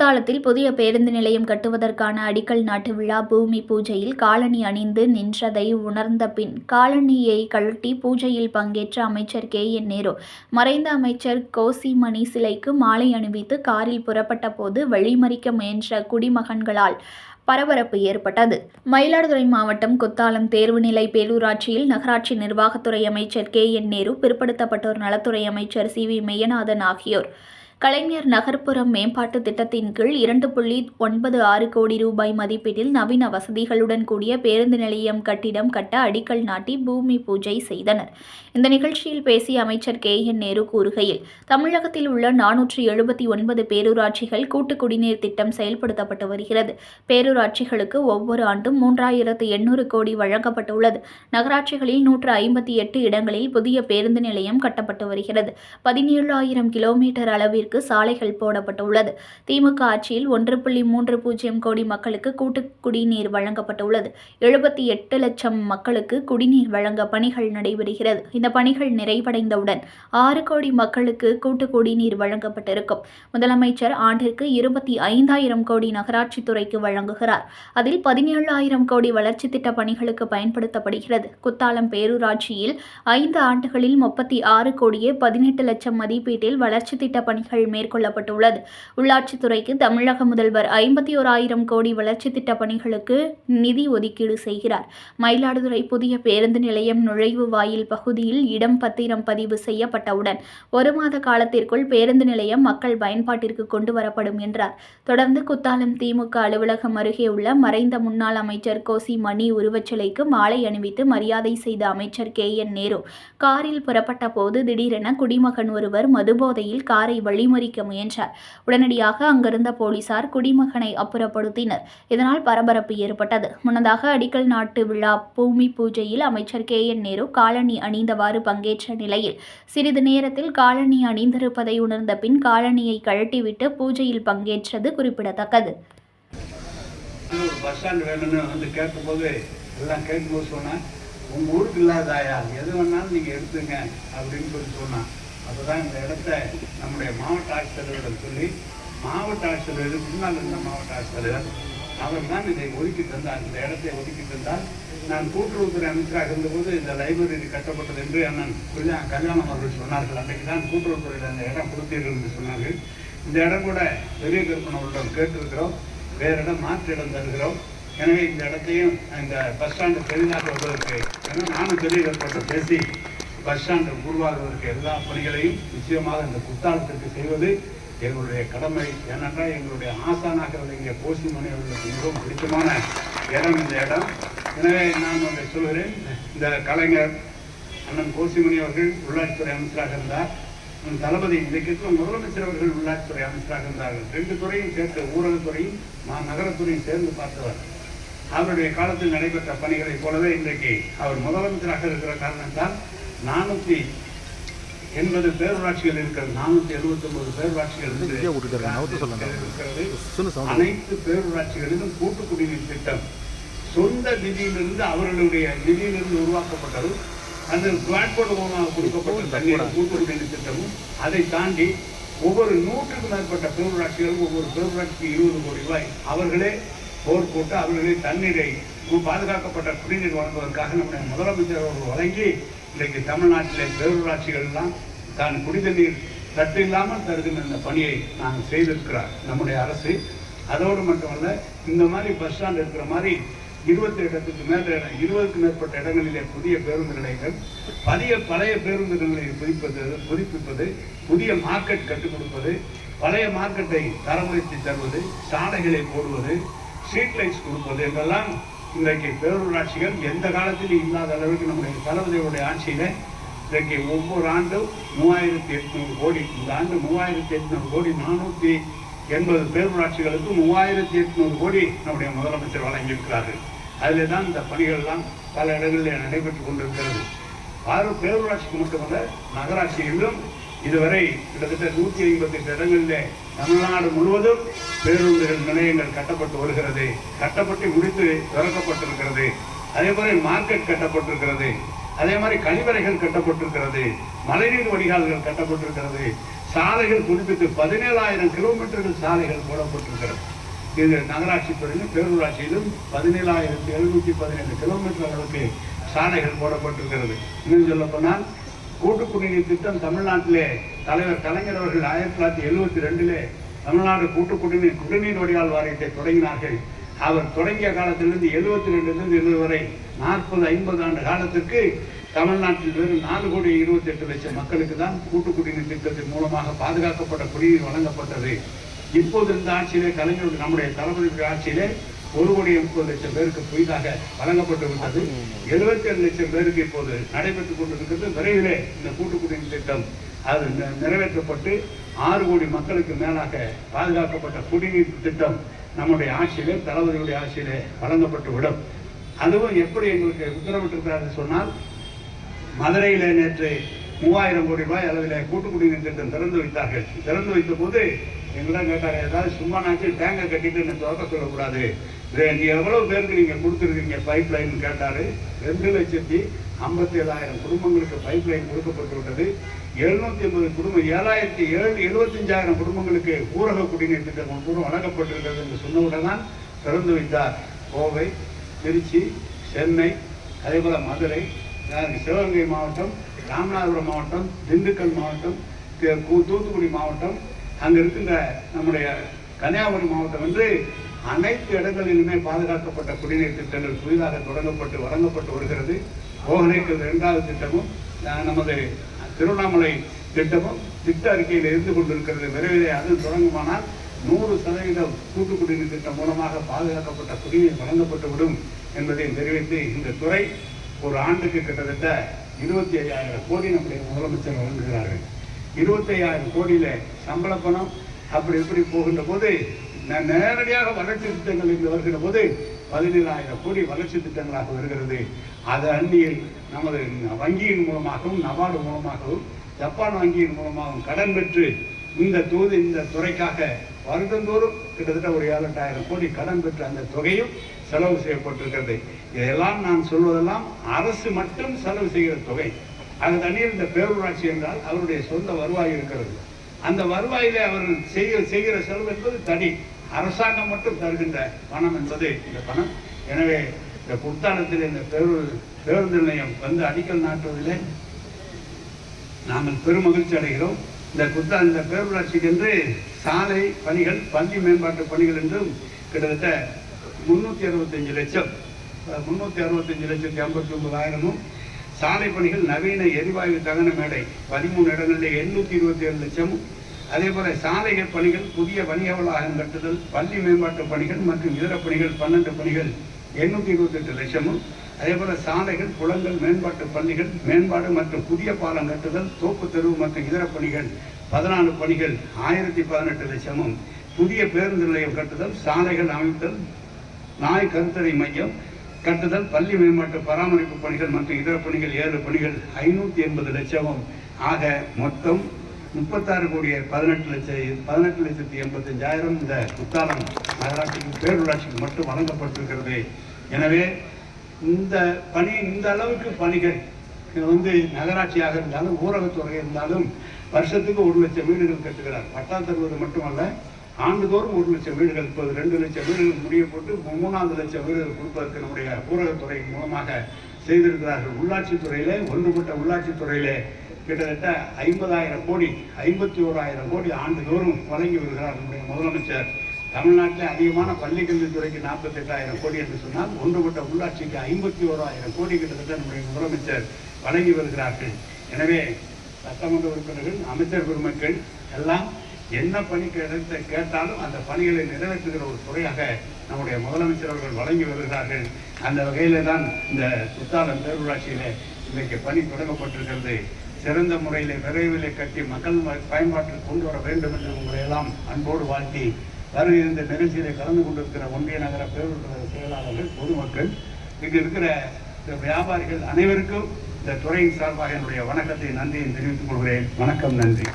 குத்தாலத்தில் புதிய பேருந்து நிலையம் கட்டுவதற்கான அடிக்கல் நாட்டு விழா பூமி பூஜையில் காலணி அணிந்து நின்றதை உணர்ந்த பின் காலணியை கழட்டி பூஜையில் பங்கேற்ற அமைச்சர் KN நேரு மறைந்த அமைச்சர் கோசிமணி சிலைக்கு மாலை அணிவித்து காரில் புறப்பட்ட போது வழிமறிக்க முயன்ற குடிமகன்களால் பரபரப்பு ஏற்பட்டது. மயிலாடுதுறை மாவட்டம் குத்தாலம் தேர்வுநிலை பேரூராட்சியில் நகராட்சி நிர்வாகத்துறை அமைச்சர் KN நேரு, பிற்படுத்தப்பட்டோர் நலத்துறை அமைச்சர் CV மெய்யநாதன் ஆகியோர் கலைஞர் நகர்ப்புற மேம்பாட்டு திட்டத்தின் கீழ் 2.96 கோடி ரூபாய் மதிப்பீட்டில் நவீன வசதிகளுடன் கூடிய பேருந்து நிலையம் கட்டிடம் கட்ட அடிக்கல் நாட்டி பூமி பூஜை செய்தனர். இந்த நிகழ்ச்சியில் பேசிய அமைச்சர் KN நேரு கூறுகையில், தமிழகத்தில் உள்ள 479 பேரூராட்சிகள் கூட்டு குடிநீர் திட்டம் செயல்படுத்தப்பட்டு வருகிறது. பேரூராட்சிகளுக்கு ஒவ்வொரு ஆண்டும் 3800 கோடி வழங்கப்பட்டுள்ளது. நகராட்சிகளில் 158 இடங்களில் புதிய பேருந்து நிலையம் கட்டப்பட்டு வருகிறது. 17,000 கிலோமீட்டர் அளவிற்கு சாலைகள் போடப்பட்டுள்ளது. திமுக ஆட்சியில் 1.30 கோடி மக்களுக்கு கூட்டு குடிநீர் வழங்கப்பட்டுள்ளது. 78 லட்சம் மக்களுக்கு குடிநீர் வழங்க பணிகள் நடைபெறுகிறது. இந்த பணிகள் நிறைவடைந்தவுடன் 6 கோடி மக்களுக்கு கூட்டு குடிநீர் வழங்கப்பட்டிருக்கும். முதலமைச்சர் ஆண்டிற்கு 25,000 கோடி நகராட்சி துறைக்கு வழங்குகிறார். அதில் 17,000 கோடி வளர்ச்சி திட்ட பணிகளுக்கு பயன்படுத்தப்படுகிறது. குத்தாலம் பேரூராட்சியில் 5 ஆண்டுகளில் 36 கோடியே 18 லட்சம் மதிப்பீட்டில் வளர்ச்சி திட்ட பணிகள் மேற்கொள்ளப்பட்டுள்ளது. உள்ளாட்சித்துறைக்கு தமிழக முதல்வர் 51,000 கோடி வளர்ச்சி திட்ட பணிகளுக்கு நிதி ஒதுக்கீடு செய்கிறார். மயிலாடுதுறை புதிய பேருந்து நிலையம் நுழைவு வாயில் பகுதியில் இடம் பத்திரம் பதிவு செய்யப்பட்டவுடன் 1 மாத காலத்திற்குள் பேருந்து நிலையம் மக்கள் பயன்பாட்டிற்கு கொண்டு வரப்படும் என்றார். தொடர்ந்து குத்தாலம் திமுக அலுவலகம் அருகே உள்ள மறைந்த முன்னாள் அமைச்சர் கோசிமணி உருவச்சிலைக்கு மாலை அணிவித்து மரியாதை செய்த அமைச்சர் KN நேரு காரில் புறப்பட்ட போது திடீரென குடிமகன் ஒருவர் மதுபோதையில் காரை வழிமறிக்க முயன்றார். உடனடியாக அங்கிருந்த போலீசார் குடிமகனை அப்புறப்படுத்தினர். இதனால் பரபரப்பு ஏற்பட்டது. முன்னதாக அடிக்கல் நாட்டு விழா பூமி பூஜையில் அமைச்சர் KN நேரு காலணி அணிந்தவாறு பங்கேற்ற நிலையில் சிறிது நேரத்தில் காலணி அணிந்திருப்பதை உணர்ந்த பின் காலணியை கழட்டிவிட்டு பூஜையில் பங்கேற்றது குறிப்பிடத்தக்கது. உங்கள் ஊருக்கு இல்லாதாயா எது வேணாலும் நீங்கள் எடுத்துங்க அப்படின்னு சொன்னான். அப்போ தான் இந்த இடத்த நம்முடைய மாவட்ட ஆட்சித்தலைவரிடம் சொல்லி, மாவட்ட ஆட்சித்தலைவர் முன்னால் இருந்த மாவட்ட ஆட்சித்தலைவர் அவர் தான் இதை ஒதுக்கி தந்தார். இந்த இடத்தை ஒதுக்கி தந்தால் நான் கூட்டுறவுத்துறை அமைச்சராக இருந்தபோது இந்த லைப்ரரி கட்டப்பட்டது என்று அண்ணன் கல்யாணம் அவர்கள் சொன்னார்கள். அன்றைக்கு தான் கூட்டுறவுத்துறையில் அந்த இடம் கொடுத்தீர்கள் என்று சொன்னார்கள். இந்த இடம் கூட பெரிய கருப்பனவர்களிடம் கேட்டிருக்கிறோம். வேறு இடம் மாற்று இடம் தருகிறோம். எனவே இந்த இடத்தையும் இந்த பஸ் ஸ்டாண்டு பெரிதாக வருவதற்கு, ஏன்னா நானும் பெரிய கருப்பட்ட பேசி பஸ் ஸ்டாண்டு உருவாகுவதற்கு எல்லா பணிகளையும் நிச்சயமாக இந்த குத்தாலத்திற்கு செய்வது எங்களுடைய கடமை. ஏனென்றால் எங்களுடைய ஆசானாக விளங்கிய கோசிமணி அவர்களுக்கு மிகவும் பிடித்தமான இடம் இந்த இடம். எனவே நான் ஒன்றை சொல்கிறேன். இந்த கலைஞர் அண்ணன் கோசிமணி அவர்கள் உள்ளாட்சித்துறை அமைச்சராக இருந்தார். தளபதி இன்றைக்கு முதலமைச்சர் அவர்கள் உள்ளாட்சித்துறை அமைச்சராக இருந்தார்கள். 2 துறையும் சேர்த்து, ஊரகத்துறையும் நகரத்துறையும் சேர்ந்து பார்த்தவர். அவருடைய காலத்தில் நடைபெற்ற பணிகளைப் போலவே இன்றைக்கு அவர் முதலமைச்சராக இருக்கிற காரணத்தால் 480 பேரூராட்சிகள் இருக்கிறது. 479 பேரூராட்சிகள் இருக்கிறது. அனைத்து பேரூராட்சிகளிலும் கூட்டு குடிநீர் திட்டம் சொந்த நிதியிலிருந்து, அவர்களுடைய நிதியிலிருந்து உருவாக்கப்பட்டது. அந்த பிளாட்போர்டு மூலமாக கொடுக்கப்பட்ட தண்ணீர் கூட்டு குடிநீர் திட்டமும், அதை தாண்டி ஒவ்வொரு 100க்கும் மேற்பட்ட பேரூராட்சிகளும் ஒவ்வொரு பேரூராட்சிக்கு 20 கோடி ரூபாய் அவர்களே போர் போட்டு அவர்களே தண்ணீரை பாதுகாக்கப்பட்ட குடிநீர் வழங்குவதற்காக நம்முடைய முதலமைச்சர் அவர்கள் வழங்கி இன்றைக்கு தமிழ்நாட்டிலே பேரூராட்சிகள்லாம் தான் குடிநீர் தட்டு இல்லாமல் தருகின்ற இந்த பணியை நாங்கள் செய்திருக்கிறார் நம்முடைய அரசு. அதோடு மட்டுமல்ல, இந்த மாதிரி பஸ் ஸ்டாண்ட் இருக்கிற மாதிரி 20க்கும் மேற்பட்ட இடங்களிலே புதிய பேருந்து நிலையங்கள், பழைய பேருந்து நிலையங்களை புதுப்பிப்பது, புதிய மார்க்கெட் கற்றுக் கொடுப்பது, பழைய மார்க்கெட்டை தரமுயர்த்தி தருவது, சாலைகளை போடுவது, ஸ்ட்ரீட் லைட்ஸ் கொடுப்பது என்றெல்லாம் இன்றைக்கு பேரூராட்சிகள் எந்த காலத்திலும் இல்லாத அளவுக்கு நம்முடைய தளபதியுடைய ஆட்சியில் இன்றைக்கு ஒவ்வொரு ஆண்டும் 3,800 கோடி, இந்த ஆண்டு 3,800 கோடி, 480 பேரூராட்சிகளுக்கு 3,800 கோடி நம்முடைய முதலமைச்சர் வழங்கியிருக்கிறார்கள். அதில் தான் இந்த பணிகள்லாம் பல இடங்களில் நடைபெற்றுக் கொண்டிருக்கிறது. 6 பேரூராட்சிக்கு மட்டுமல்ல, நகராட்சிகளிலும் இதுவரை கிட்டத்தட்ட 158 இடங்களிலே தமிழ்நாடு முழுவதும் பேருந்து நிலையங்கள் கட்டப்பட்டு வருகிறது. கட்டப்பட்டு முடித்து திறக்கப்பட்டிருக்கிறது. அதே மாதிரி மார்க்கெட் கட்டப்பட்டிருக்கிறது. அதே மாதிரி கழிவறைகள் கட்டப்பட்டிருக்கிறது. மழைநீர் வடிகால்கள் கட்டப்பட்டிருக்கிறது. சாலைகள் குறிப்பிட்டு 17,000 கிலோமீட்டர்கள் சாலைகள் போடப்பட்டிருக்கிறது. இது நகராட்சி துறையிலும் பேரூராட்சியிலும் 17,717 கிலோமீட்டர் அளவுக்கு சாலைகள் போடப்பட்டிருக்கிறது. இன்னும் சொல்ல போனால் கூட்டு குடிநீர் திட்டம் தமிழ்நாட்டிலே தலைவர் கலைஞர் அவர்கள் 1972 தமிழ்நாடு கூட்டு குடிநீர் வடிகால் வாரியத்தை தொடங்கினார்கள். அவர் தொடங்கிய காலத்திலிருந்து 72 இதுவரை 40-50 ஆண்டு காலத்திற்கு தமிழ்நாட்டில் வெறும் 4,28,00,000 மக்களுக்கு தான் கூட்டு குடிநீர் திட்டத்தின் மூலமாக பாதுகாக்கப்பட்ட குடிநீர் வழங்கப்பட்டது. இப்போது இந்த ஆட்சியிலே கலைஞர் நம்முடைய தளபதி ஆட்சியிலே 1,30,00,000 பேருக்கு புதிதாக வழங்கப்பட்டு விட்டது. 77,00,000 பேருக்கு இப்போது நடைபெற்றுக் கொண்டிருக்கிறது. விரைவிலே இந்த கூட்டு குடிநீர் திட்டம் அது நிறைவேற்றப்பட்டு 6 கோடி மக்களுக்கு மேலாக பாதுகாக்கப்பட்ட குடிநீர் திட்டம் நம்முடைய ஆட்சியிலே தளபதியுடைய ஆட்சியிலே வழங்கப்பட்டு விடும். அதுவும் எப்படி எங்களுக்கு உத்தரவிட்டிருக்கிறார்கள் சொன்னால், மதுரையிலே நேற்று 3,000 கோடி ரூபாய் அளவிலே கூட்டு குடிநீர் திட்டம் திறந்து வைத்தார்கள். திறந்து வைத்த போது எங்களாம் கேட்டாங்க, ஏதாவது சும்மா நாச்சு டேங்கை கட்டிட்டு என்ன திறக்க சொல்லக்கூடாது, நீ எவ்வளவு பேருக்கு நீங்க கொடுத்துருக்கீங்க பைப் லைன் கேட்டாரு. 2,57,000 குடும்பங்களுக்கு பைப் லைன் கொடுக்கப்பட்டு விட்டது. 750 குடும்பம் 75,000 குடும்பங்களுக்கு ஊரக குடிநீர் திட்டம் கூட வழங்கப்பட்டிருக்கிறது என்று சொன்னவுடன் தான் திறந்து வைத்தார். கோவை, திருச்சி, சென்னை, அதே போல மதுரை, சிவகங்கை மாவட்டம், ராமநாதபுரம் மாவட்டம், திண்டுக்கல் மாவட்டம், தூத்துக்குடி மாவட்டம், அங்க இருக்கின்ற நம்முடைய கன்னியாகுமரி மாவட்டம் என்று அனைத்து இடங்களிலுமே பாதுகாக்கப்பட்ட குடிநீர் திட்டங்கள் புதிதாக தொடங்கப்பட்டு வழங்கப்பட்டு வருகிறது. ஓகனைக்கல் 2வது திட்டமும் நமது திருவண்ணாமலை திட்டமும் திட்ட அறிக்கையில் இருந்து கொண்டிருக்கிறது. விரைவிலே அது தொடங்குமானால் 100% கூட்டு குடிநீர் திட்டம் மூலமாக பாதுகாக்கப்பட்ட குடிநீர் வழங்கப்பட்டு விடும் என்பதை தெரிவித்து, இந்த துறை ஒரு ஆண்டுக்கு கிட்டத்தட்ட 25,000 கோடி நம்முடைய முதலமைச்சர் வழங்குகிறார்கள். 25,000 கோடியில சம்பள பணம் அப்படி எப்படி போகின்ற போது நேரடியாக வளர்ச்சி திட்டங்கள் இங்கு வருகிற போது 17,000 கோடி வளர்ச்சி திட்டங்களாக வருகிறது. அது அந்நியில் நமது வங்கியின் மூலமாகவும் நபார்டு மூலமாகவும் ஜப்பான் வங்கியின் மூலமாகவும் கடன் பெற்று இந்த துறைக்காக வருடந்தோறும் கிட்டத்தட்ட ஒரு 7,000 கோடி கடன் பெற்று அந்த தொகையும் செலவு செய்யப்பட்டிருக்கிறது. இதெல்லாம் நான் சொல்வதெல்லாம் அரசு மட்டும் செலவு செய்கிற தொகை. அது தண்ணீர் இந்த பேரூராட்சி என்றால் அவருடைய சொந்த வருவாய் இருக்கிறது. அந்த வருவாயிலே அவர்கள் செய்கிற செலவு என்பது தனி. அரசாங்கம் மட்டும் தருகின்ற பணம் என்பது இந்த பணம். எனவே இந்த குத்தாலத்தில் இந்த பேருந்து நிலையம் வந்து அடிக்கல் நாட்டுவதிலே நாங்கள் பெருமகிழ்ச்சி அடைகிறோம். இந்த பேரூராட்சிக்கு என்று சாலை பணிகள், பள்ளி மேம்பாட்டு பணிகள் என்றும் கிட்டத்தட்ட 365 லட்சம் 365,59,000 சாலை பணிகள், நவீன எரிவாயு தகன மேடை 13 இடங்களில் 827 லட்சமும், அதே போல சாலைகள் பணிகள், புதிய வணிக வளாகம் கட்டுதல், பள்ளி மேம்பாட்டு பணிகள் மற்றும் இதர பணிகள் 12 பணிகள் 828 லட்சமும், அதே போல சாலைகள், குளங்கள், மேம்பாட்டு பள்ளிகள் மேம்பாடு மற்றும் புதிய பாலம் கட்டுதல், தோப்பு தெருவு மற்றும் இதர பணிகள் 14 பணிகள் 1,018 லட்சமும், புதிய பேருந்து நிலையம் கட்டுதல், சாலைகள் அமைத்தல், நாய் கருத்தடை மையம் கட்டுதல், பள்ளி மேம்பாட்டு பராமரிப்பு பணிகள் மற்றும் இதர பணிகள் 7 பணிகள் 580 லட்சமும் ஆக மொத்தம் 36,18,85,000 இந்த குத்தாலம் நகராட்சிக்கு பேரூராட்சிக்கு மட்டும் வழங்கப்பட்டிருக்கிறது. எனவே இந்த அளவுக்கு பணிகள் நகராட்சியாக இருந்தாலும் ஊரகத்துறை இருந்தாலும் வருஷத்துக்கு 1 லட்சம் வீடுகள் கட்டுகிறார். பட்டா தருவது மட்டுமல்ல, ஆண்டுதோறும் 1 லட்சம் வீடுகள், இப்போது 2 லட்சம் வீடுகள் முடிய போட்டு 3வது லட்சம் வீடுகள் கொடுப்பதற்கு நம்முடைய ஊரகத்துறை மூலமாக செய்திருக்கிறார்கள். உள்ளாட்சித்துறையிலே ஒன்றுபட்ட உள்ளாட்சித்துறையிலே கிட்டத்தட்ட 50,000 கோடி 51,000 கோடி ஆண்டுதோறும் வழங்கி வருகிறார் நம்முடைய முதலமைச்சர். தமிழ்நாட்டில் அதிகமான பள்ளிக்கல்வித்துறைக்கு 48,000 கோடி என்று சொன்னால், ஒன்றுபட்ட உள்ளாட்சிக்கு 51,000 கோடி கிட்டத்தட்ட நம்முடைய முதலமைச்சர் வழங்கி வருகிறார்கள். எனவே சட்டமன்ற உறுப்பினர்கள், அமைச்சர் பெருமக்கள் எல்லாம் என்ன பணி கேட்டாலும் அந்த பணிகளை நிறைவேற்றுகிற ஒரு துறையாக நம்முடைய முதலமைச்சர் அவர்கள் வழங்கி வருகிறார்கள். அந்த வகையில தான் இந்த குத்தாலம் பேரூராட்சியிலே இன்றைக்கு பணி தொடங்கப்பட்டிருக்கிறது. சிறந்த முறையில் விரைவிலே கட்டி மக்கள் பயன்பாட்டில் கொண்டு வர வேண்டும் என்று உங்களை எல்லாம் அன்போடு வாழ்த்தி, வருகிற இந்த நிகழ்ச்சியிலே கலந்து கொண்டிருக்கிற ஒன்றிய நகர பேரூராட்சி செயலாளர்கள், பொதுமக்கள், இங்கு இருக்கிற வியாபாரிகள் அனைவருக்கும் இந்த துறையின் சார்பாக என்னுடைய வணக்கத்தை, நன்றியை தெரிவித்துக் கொள்கிறேன். வணக்கம், நன்றி.